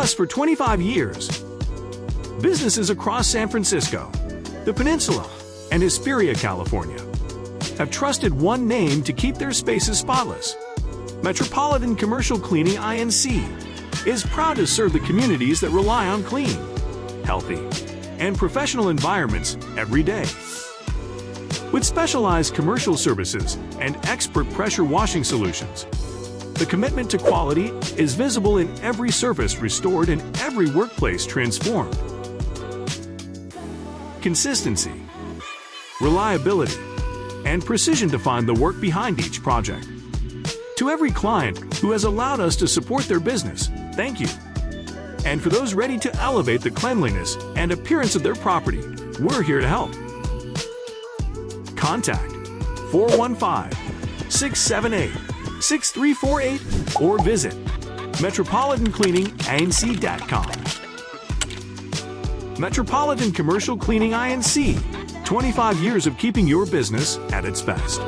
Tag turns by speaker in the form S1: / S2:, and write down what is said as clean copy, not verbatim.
S1: us for 25 years. Businesses across San Francisco, the Peninsula, and Hesperia, California, have trusted one name to keep their spaces spotless. Metropolitan Commercial Cleaning Inc. is proud to serve the communities that rely on clean, healthy, and professional environments every day. With specialized commercial services and expert pressure washing solutions, the commitment to quality is visible in every surface restored and every workplace transformed. Consistency, reliability, and precision define the work behind each project. To every client who has allowed us to support their business, thank you. And for those ready to elevate the cleanliness and appearance of their property, we're here to help. Contact 415-678-6348 or visit metropolitancleaninginc.com. Metropolitan Commercial Cleaning Inc. 25 years of keeping your business at its best.